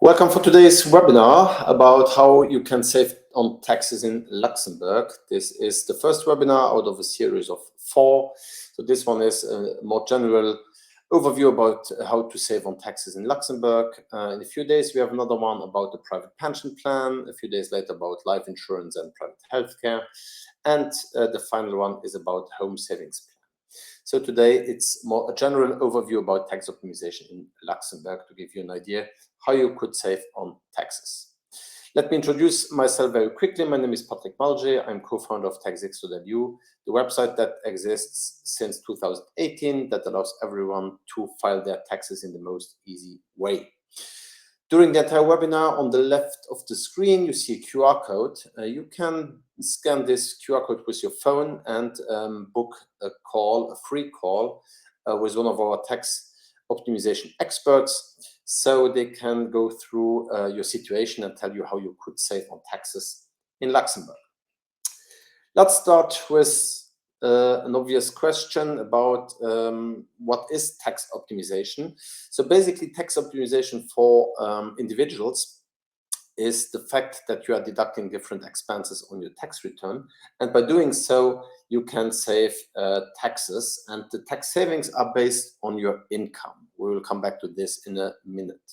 Welcome for today's webinar about how you can save on taxes in Luxembourg. This is the first webinar out of a series of 4. So this one is a more general overview about how to save on taxes in Luxembourg. In a few days, we have another one about the private pension plan. A few days later about life insurance and private healthcare. And the final one is about home savings plan. So today it's more a general overview about tax optimization in Luxembourg to give you an idea how you could save on taxes. Let me introduce myself very quickly. My name is Patrick Malger. I'm co-founder of taxx.lu, the website that exists since 2018 that allows everyone to file their taxes in the most easy way. During the entire webinar, on the left of the screen, you see a QR code. You can scan this QR code with your phone and book a call, a free call with one of our tax optimization experts, so they can go through your situation and tell you how you could save on taxes in Luxembourg. Let's start with an obvious question about what is tax optimization. So basically, tax optimization for individuals is the fact that you are deducting different expenses on your tax return, and by doing so, you can save taxes, and the tax savings are based on your income. We will come back to this in a minute.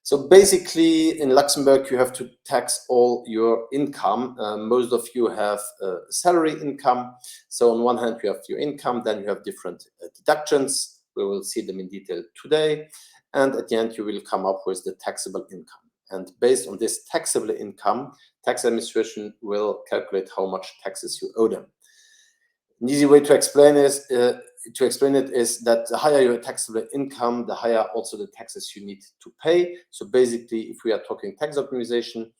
So basically, in Luxembourg, you have to tax all your income. Most of you have salary income. So on one hand, you have your income, then you have different deductions. We will see them in detail today. And at the end, you will come up with the taxable income. And based on this taxable income, tax administration will calculate how much taxes you owe them. An easy way to explain it is that the higher your taxable income, the higher also the taxes you need to pay. So basically, if we are talking tax optimization,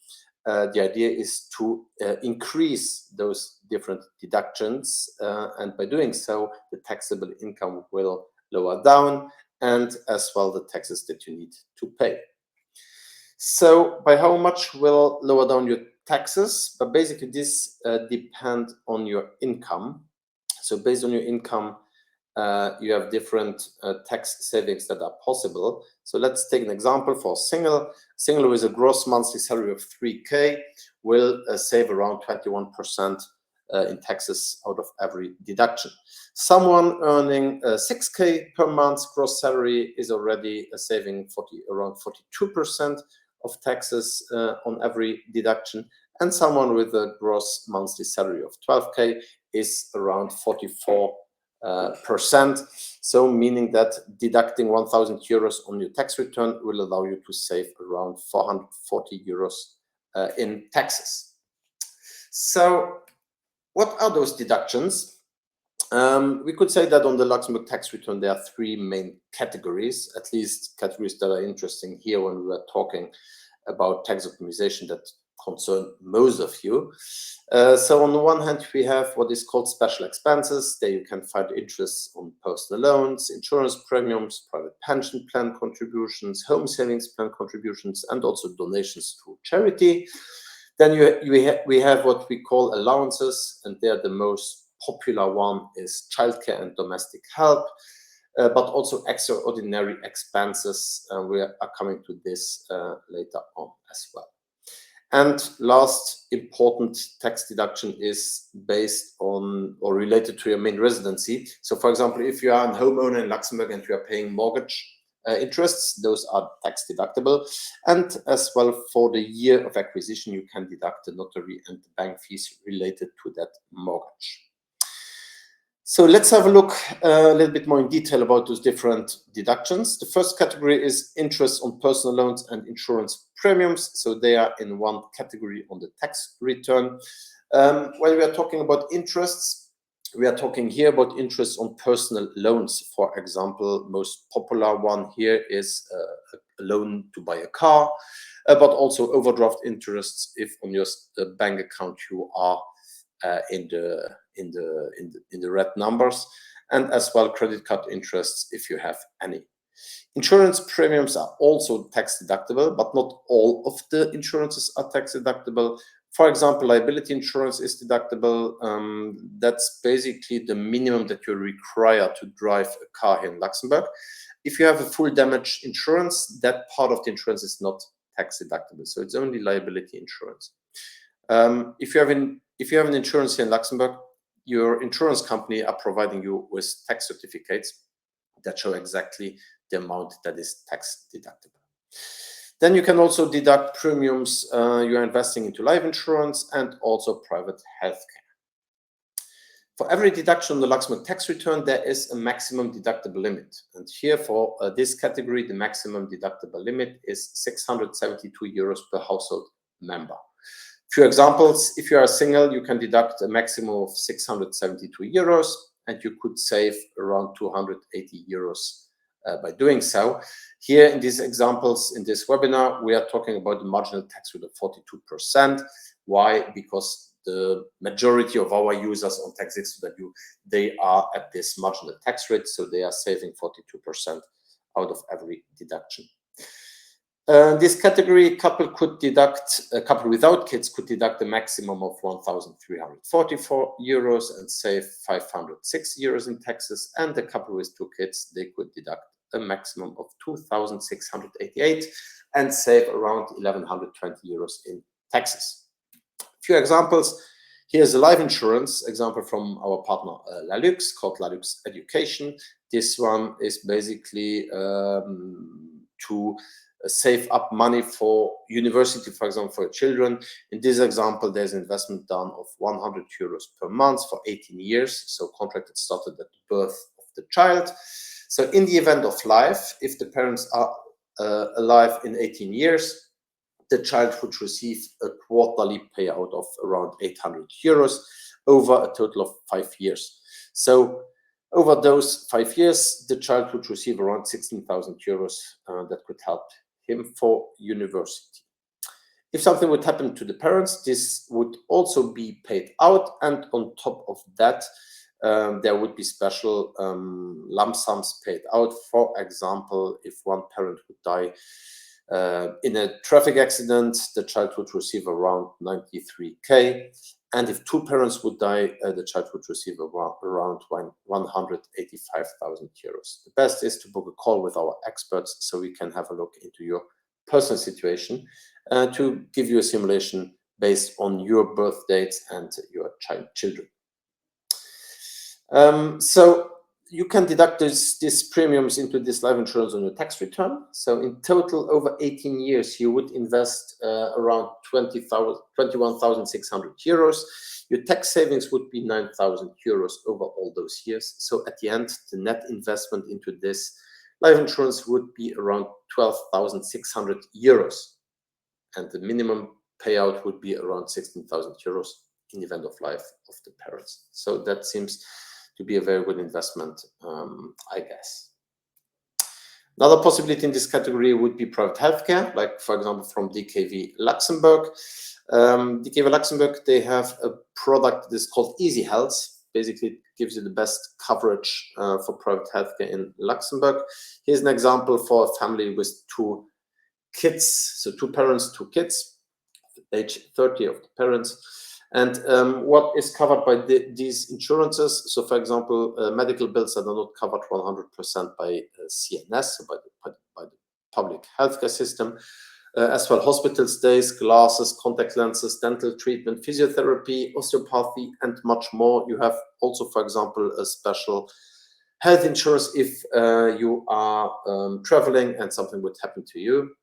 the idea is to increase those different deductions, and by doing so, the taxable income will lower down, and as well the taxes that you need to pay. So by how much will lower down your taxes? But basically, this depends on your income. So based on your income, you have different tax savings that are possible. So let's take an example for single with a gross monthly salary of 3K will save around 21% in taxes out of every deduction. Someone earning 6K per month gross salary is already saving around 42% of taxes on every deduction, and someone with a gross monthly salary of 12K is around 44%. So meaning that deducting 1,000 euros on your tax return will allow you to save around 440 euros in taxes. So what are those deductions? We could say that on the Luxembourg tax return, there are 3 main categories, at least categories that are interesting here when we are talking about tax optimization that concern most of you. So on the one hand, we have what is called special expenses. There you can find interest on personal loans, insurance premiums, private pension plan contributions, home savings plan contributions, and also donations to charity. Then we have what we call allowances, and they're the most popular one is childcare and domestic help, but also extraordinary expenses. We are coming to this later on as well. And last important tax deduction is based on or related to your main residency. So for example, if you are a homeowner in Luxembourg and you are paying mortgage interests, those are tax deductible. And as well, for the year of acquisition, you can deduct the notary and the bank fees related to that mortgage. So let's have a look a little bit more in detail about those different deductions. The first category is interest on personal loans and insurance premiums. So they are in one category on the tax return. When we are talking about interests, we are talking here about interest on personal loans. For example, most popular one here is a loan to buy a car, but also overdraft interests if on your bank account you are in the red numbers, and as well credit card interests if you have any. Insurance premiums are also tax deductible, but not all of the insurances are tax deductible. For example, liability insurance is deductible. That's basically the minimum that you're required to drive a car here in Luxembourg. if you have a full damage insurance, that part of the insurance is not tax deductible. So it's only liability insurance. If you have an insurance here in Luxembourg, your insurance company are providing you with tax certificates that show exactly the amount that is tax deductible. Then you can also deduct premiums you're investing into life insurance and also private healthcare. For every deduction on the Luxembourg tax return, there is a maximum deductible limit. And here for this category, the maximum deductible limit is 672 euros per household member. Few examples: if you are single, you can deduct a maximum of 672 euros, and you could save around 280 euros by doing so. Here in these examples, in this webinar, we are talking about the marginal tax rate of 42%. Why? Because the majority of our users on taxx.lu, they are at this marginal tax rate, so they are saving 42% out of every deduction. This category, couple without kids could deduct a maximum of 1,344 euros and save 506 euros in taxes, and the couple with 2 kids, they could deduct a maximum of 2,688 and save around 1,120 euros in taxes. A few examples. Here's a life insurance example from our partner Lux, called Lux Education. This one is basically to save up money for university, for example, for children. In this example, there's an investment done of 100 euros per month for 18 years. So contract started at the birth of the child. So in the event of life, if the parents are alive in 18 years, the child would receive a quarterly payout of around 800 euros over a total of 5 years. So over those 5 years, the child would receive around 16,000 euros that could help him for university. If something would happen to the parents, this would also be paid out, and on top of that, there would be special lump sums paid out. For example, if one parent would die in a traffic accident, the child would receive around 93k, and if 2 parents would die, the child would receive around 185,000 euros. The best is to book a call with our experts so we can have a look into your personal situation to give you a simulation based on your birth dates and your children. So you can deduct these premiums into this life insurance on your tax return. So in total, over 18 years, you would invest around 21,600 euros. Your tax savings would be 9,000 euros over all those years. So at the end, the net investment into this life insurance would be around 12,600 euros. And the minimum payout would be around 16,000 euros in the event of life of the parents. So that seems to be a very good investment, I guess. Another possibility in this category would be private healthcare, like for example from DKV Luxembourg. DKV Luxembourg, they have a product that is called Easy Health. Basically, it gives you the best coverage for private healthcare in Luxembourg. Here's an example for a family with 2 kids, so 2 parents, 2 kids, age 30 of the parents. And what is covered by these insurances? So, for example, medical bills that are not covered 100% by CNS, so by the public healthcare system, as well hospital stays, glasses, contact lenses, dental treatment, physiotherapy, osteopathy, and much more. You have also, for example, a special health insurance if you are traveling and something would happen to you.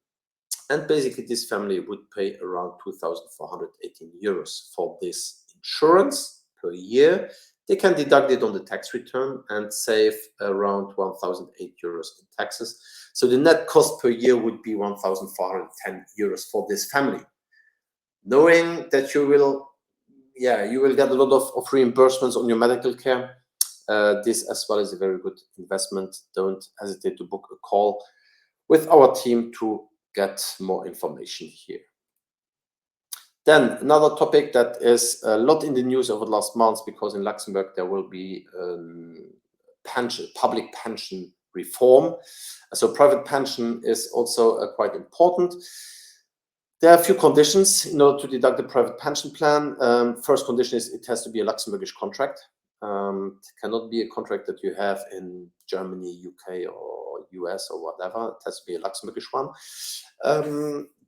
And basically, this family would pay around 2,418 euros for this insurance per year. They can deduct it on the tax return and save around 1,008 euros in taxes. So the net cost per year would be 1,410 euros for this family. Knowing that you will get a lot of reimbursements on your medical care, this as well is a very good investment. Don't hesitate to book a call with our team to get more information here. Then another topic that is a lot in the news over the last months, because in Luxembourg there will be public pension reform. So private pension is also quite important. There are a few conditions in order to deduct the private pension plan. First condition is it has to be a Luxembourgish contract. It cannot be a contract that you have in Germany, UK, or US or whatever. It has to be a Luxembourgish one.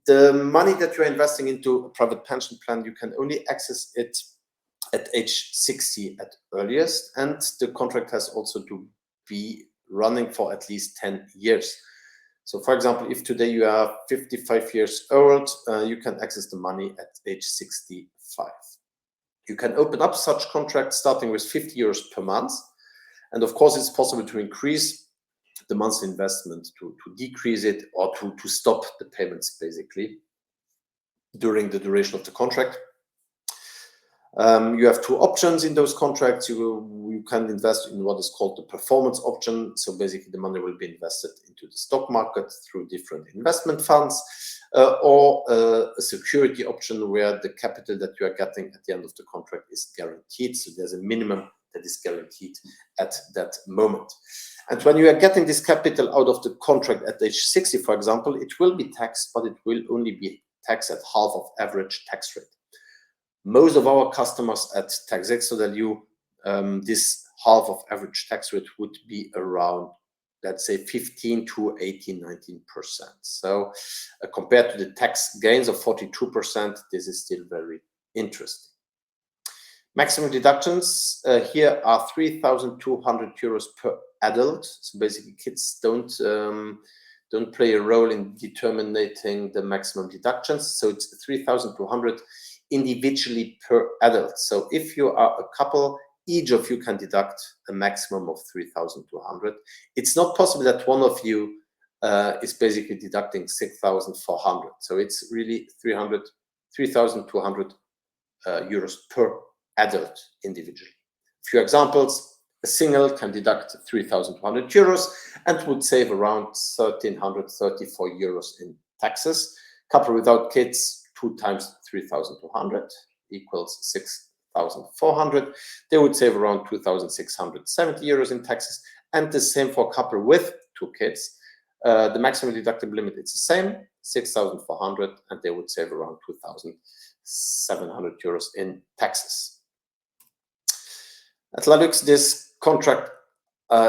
The money that you're investing into a private pension plan, you can only access it at age 60 at earliest, and the contract has also to be running for at least 10 years. So for example, if today you are 55 years old, you can access the money at age 65. You can open up such contracts starting with 50 euros per month. And of course, it's possible to increase the monthly investment, to decrease it, or to stop the payments basically during the duration of the contract. You have two options in those contracts. You can invest in what is called the performance option. So basically the money will be invested into the stock market through different investment funds, or a security option where the capital that you are getting at the end of the contract is guaranteed. So there's a minimum that is guaranteed at that moment. And when you are getting this capital out of the contract at age 60, for example, it will be taxed, but it will only be taxed at half of average tax rate. Most of our customers at taxx.lu, this half of average tax rate would be around, let's say, 15 to 18, 19%. So compared to the tax gains of 42%, this is still very interesting. Maximum deductions here are 3,200 euros per adult. So basically, kids don't play a role in determining the maximum deductions. So it's 3,200 individually per adult. So if you are a couple, each of you can deduct a maximum of 3,200. It's not possible that one of you is basically deducting 6,400. So it's really 3,200 euros per adult individually. A few examples: a single can deduct 3,200 euros and would save around 1,334 euros in taxes. Couple without kids, 2 times 3,200 equals 6,400. They would save around 2,670 euros in taxes. And the same for a couple with 2 kids. The maximum deductible limit is the same, 6,400, and they would save around 2,700 euros in taxes. At Lux, this contract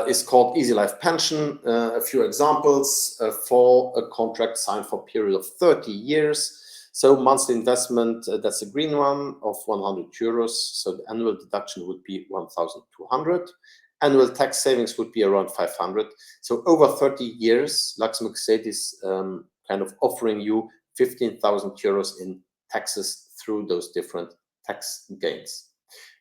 is called Easy Life Pension. A few examples for a contract signed for a period of 30 years. So monthly investment, that's a green one, of 100 euros. So the annual deduction would be 1,200. Annual tax savings would be around 500. So over 30 years, Luxembourg State is kind of offering you 15,000 euros in taxes through those different tax gains.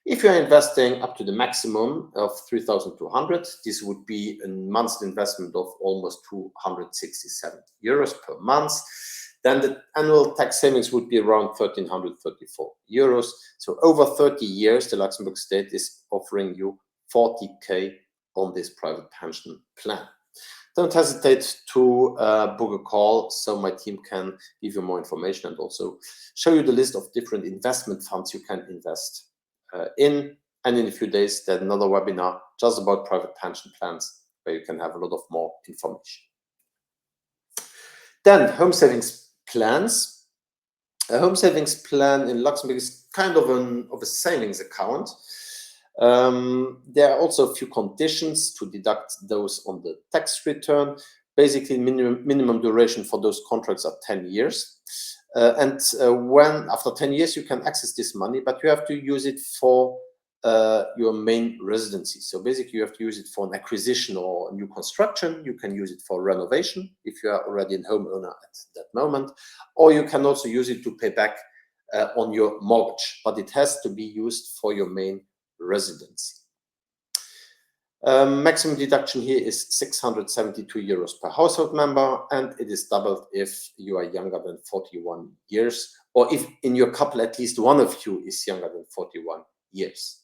If you are investing up to the maximum of 3,200, this would be a monthly investment of almost 267 euros per month. Then the annual tax savings would be around 1,334 euros. So over 30 years, the Luxembourg State is offering you 40K on this private pension plan. Don't hesitate to book a call so my team can give you more information and also show you the list of different investment funds you can invest in. And in a few days, there's another webinar just about private pension plans where you can have a lot of more information. Then home savings plans. A home savings plan in Luxembourg is kind of a savings account. There are also a few conditions to deduct those on the tax return. Basically, minimum duration for those contracts are 10 years. And when after 10 years, you can access this money, but you have to use it for your main residency. So basically, you have to use it for an acquisition or new construction. You can use it for renovation if you are already a homeowner at that moment, or you can also use it to pay back on your mortgage, but it has to be used for your main residency. Maximum deduction here is 672 euros per household member, and it is doubled if you are younger than 41 years, or if in your couple at least one of you is younger than 41 years.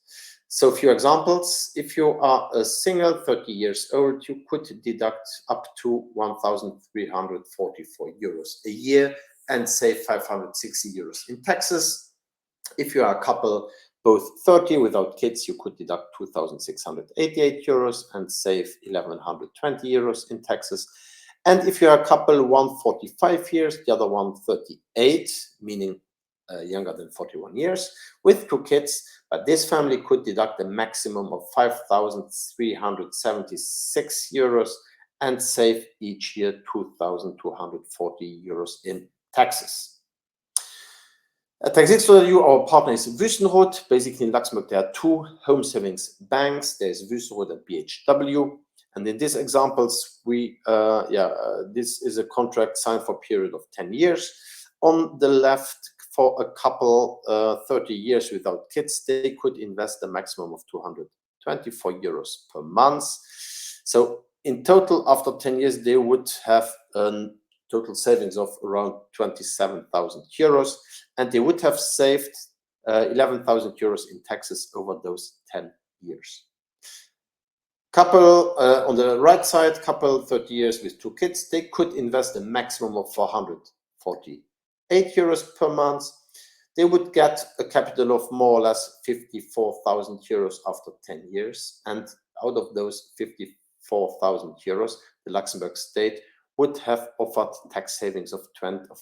So a few examples: if you are a single 30 years old, you could deduct up to 1,344 euros a year and save 560 euros in taxes. If you are a couple both 30 without kids, you could deduct 2,688 euros and save 1,120 euros in taxes. And if you are a couple, one 45 years, the other one 38, meaning younger than 41 years, with 2 kids, but this family could deduct a maximum of 5,376 euros and save each year 2,240 euros in taxes. At taxx.lu, our partner is Wüstenrot. Basically, in Luxembourg, there are two home savings banks. There's Wüstenrot and BHW. And in these examples, this is a contract signed for a period of 10 years. On the left, for a couple 30 years without kids, they could invest a maximum of 224 euros per month. So in total, after 10 years, they would have a total savings of around 27,000 euros, and they would have saved 11,000 euros in taxes over those 10 years. Couple on the right side, couple 30 years with two kids, they could invest a maximum of 448 euros per month. They would get a capital of more or less 54,000 euros after 10 years. And out of those 54,000 euros, the Luxembourg state would have offered tax savings of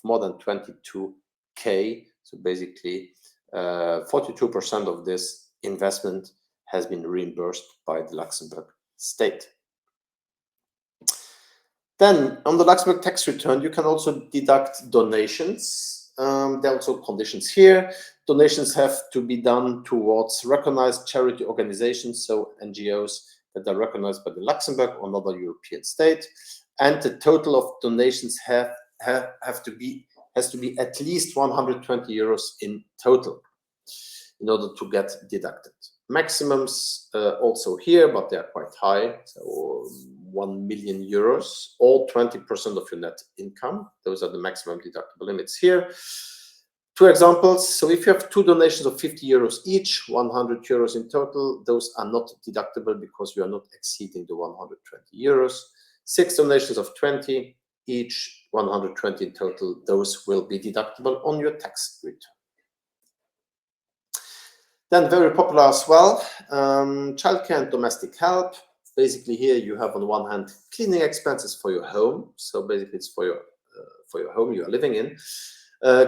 more than 22K. So basically, 42% of this investment has been reimbursed by the Luxembourg state. Then on the Luxembourg tax return, you can also deduct donations. There are also conditions here. Donations have to be done towards recognized charity organizations, so NGOs that are recognized by the Luxembourg or another European state. And the total of donations has to be at least 120 euros in total in order to get deducted. Maximums also here, but they're quite high. So 1 million euros or 20% of your net income. Those are the maximum deductible limits here. Two examples. So if you have two donations of 50 euros each, 100 euros in total, those are not deductible because you are not exceeding the 120 euros. 6 donations of 20 each, 120 in total, those will be deductible on your tax return. Then very popular as well, childcare and domestic help. Basically here you have on one hand cleaning expenses for your home. So basically it's for your home you are living in.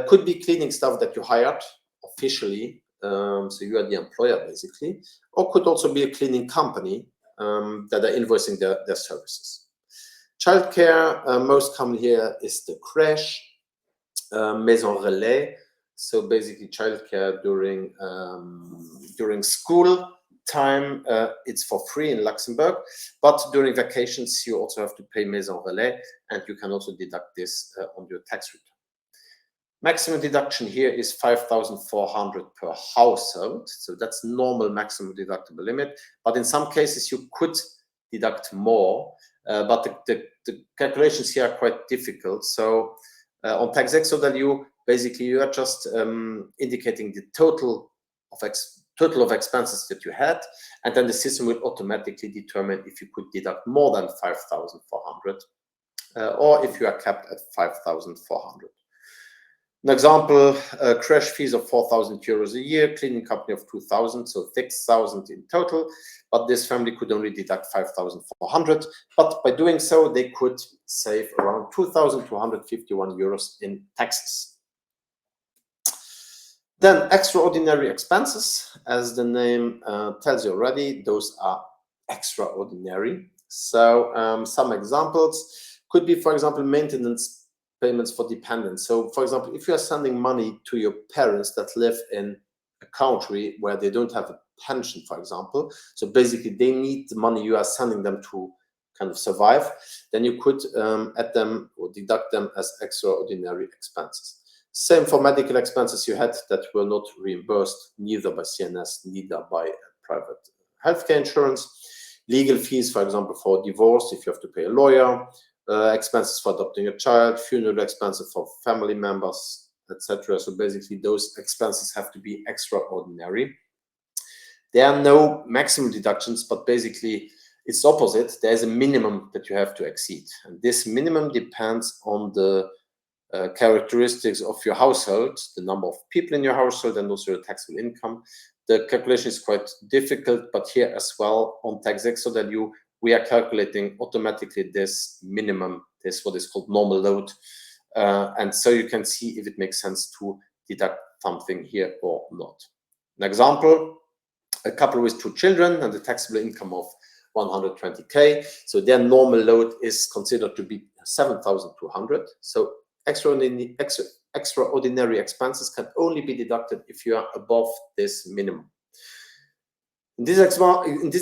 Could be cleaning staff that you hired officially, so you are the employer basically, or could also be a cleaning company that are invoicing their services. Childcare, most common here is the crèche, maison relais. So basically childcare during school time, it's for free in Luxembourg, but during vacations you also have to pay maison relais, and you can also deduct this on your tax return. Maximum deduction here is 5,400 per household, so that's normal maximum deductible limit, but in some cases you could deduct more, but the calculations here are quite difficult. So on taxx.lu, basically you are just indicating the total of expenses that you had, and then the system will automatically determine if you could deduct more than 5,400 or if you are capped at 5,400. An example, crash fees of 4,000 euros a year, cleaning company of 2,000, so 6,000 in total, but this family could only deduct 5,400, but by doing so they could save around 2,251 euros in taxes. Then extraordinary expenses, as the name tells you already, those are extraordinary. So some examples could be, for example, maintenance payments for dependents. So for example, if you are sending money to your parents that live in a country where they don't have a pension, for example, so basically they need the money you are sending them to kind of survive, then you could add them or deduct them as extraordinary expenses. Same for medical expenses you had that were not reimbursed neither by CNS, neither by private healthcare insurance. Legal fees, for example, for divorce, if you have to pay a lawyer, expenses for adopting a child, funeral expenses for family members, etc. So basically those expenses have to be extraordinary. There are no maximum deductions, but basically it's opposite. There's a minimum that you have to exceed, and this minimum depends on the characteristics of your household, the number of people in your household, and also your taxable income. The calculation is quite difficult, but here as well on taxx.lu, we are calculating automatically this minimum, this what is called normal load, and so you can see if it makes sense to deduct something here or not. An example, a couple with 2 children and a taxable income of 120K. So their normal load is considered to be 7,200. So extraordinary expenses can only be deducted if you are above this minimum. In this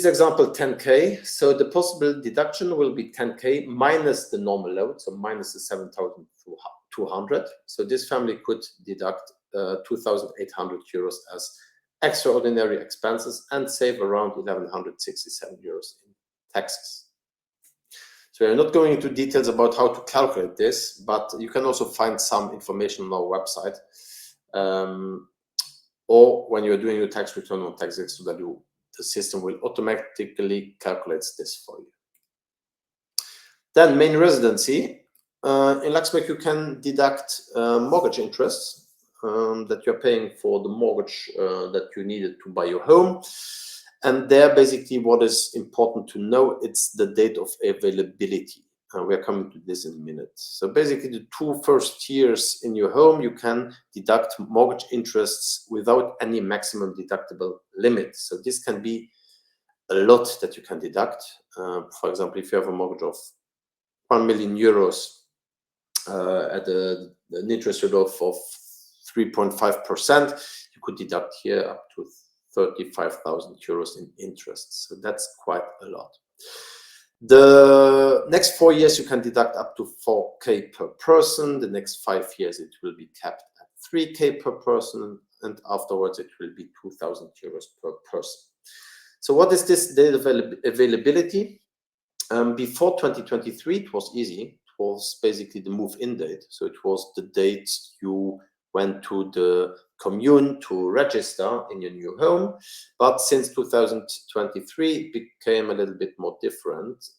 example, 10K. So the possible deduction will be 10K minus the normal load, so minus the 7,200. So this family could deduct 2,800 euros as extraordinary expenses and save around 1,167 euros in taxes. So we're not going into details about how to calculate this, but you can also find some information on our website, or when you're doing your tax return on taxx.lu, the system will automatically calculate this for you. Then main residency. In Luxembourg, you can deduct mortgage interests that you're paying for the mortgage that you needed to buy your home. And there, basically, what is important to know, it's the date of availability. We are coming to this in a minute. So basically, the 2 first years in your home, you can deduct mortgage interests without any maximum deductible limit. So this can be a lot that you can deduct. For example, if you have a mortgage of 1 million euros at an interest rate of 3.5%, you could deduct here up to 35,000 euros in interest. So that's quite a lot. The next 4 years, you can deduct up to 4K per person. The next 5 years, it will be capped at 3K per person. And afterwards, it will be 2,000 euros per person. So what is this date of availability? Before 2023, it was easy. It was basically the move-in date. So it was the date you went to the commune to register in your new home. But since 2023, it became a little bit more different.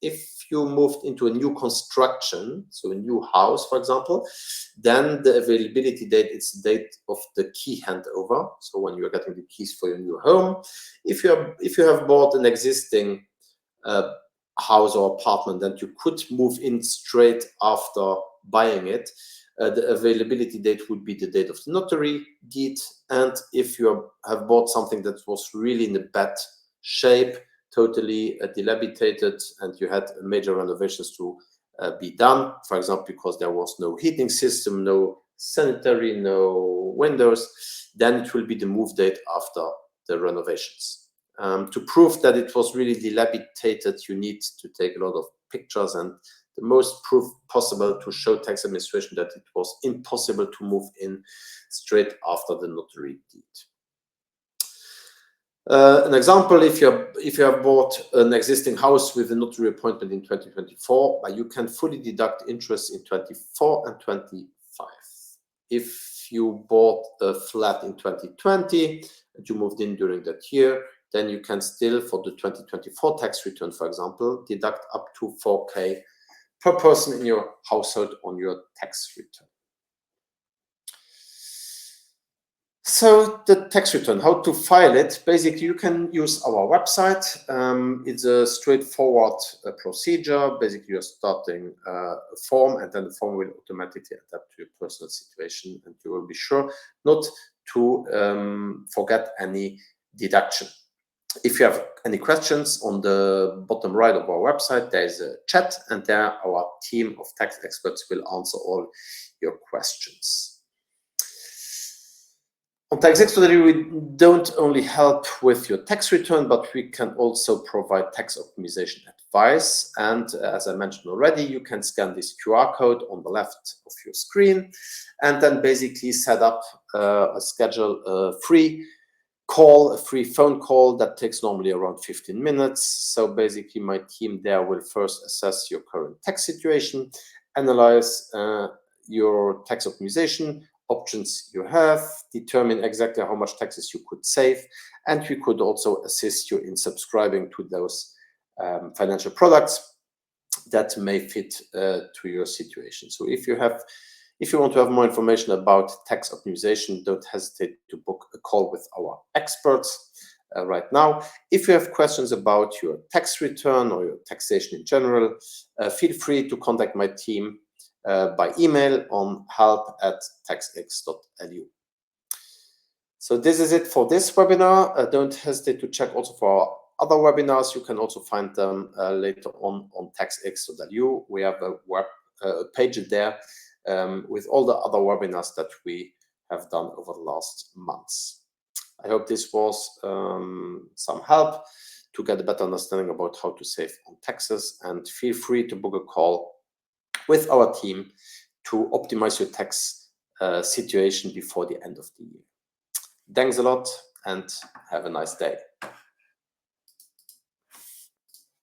If you moved into a new construction, so a new house, for example, then the availability date is the date of the key handover. So when you're getting the keys for your new home, if you have bought an existing house or apartment, then you could move in straight after buying it. The availability date would be the date of the notary deed. And if you have bought something that was really in a bad shape, totally dilapidated, and you had major renovations to be done, for example, because there was no heating system, no sanitary, no windows, then it will be the move date after the renovations. To prove that it was really dilapidated, you need to take a lot of pictures and the most proof possible to show tax administration that it was impossible to move in straight after the notary deed. An example, if you have bought an existing house with a notary appointment in 2024, you can fully deduct interest in 24 and 25. If you bought a flat in 2020 and you moved in during that year, then you can still, for the 2024 tax return, for example, deduct up to 4K per person in your household on your tax return. So the tax return, how to file it? Basically, you can use our website. It's a straightforward procedure. Basically, you're starting a form, and then the form will automatically adapt to your personal situation, and you will be sure not to forget any deduction. If you have any questions, on the bottom right of our website, there is a chat, and there our team of tax experts will answer all your questions. On taxx.lu, we don't only help with your tax return, but we can also provide tax optimization advice. And as I mentioned already, you can scan this QR code on the left of your screen, and then basically set up schedule a free phone call that takes normally around 15 minutes. So basically, my team there will first assess your current tax situation, analyze your tax optimization options you have, determine exactly how much taxes you could save, and we could also assist you in subscribing to those financial products that may fit to your situation. So if you want to have more information about tax optimization, don't hesitate to book a call with our experts right now. If you have questions about your tax return or your taxation in general, feel free to contact my team by email on help@taxx.lu. So this is it for this webinar. Don't hesitate to check also for our other webinars, you can also find them later on taxx.lu. We have a web page there with all the other webinars that we have done over the last months. I hope this was some help to get a better understanding about how to save on taxes, and feel free to book a call with our team to optimize your tax situation before the end of the year. Thanks a lot and have a nice day.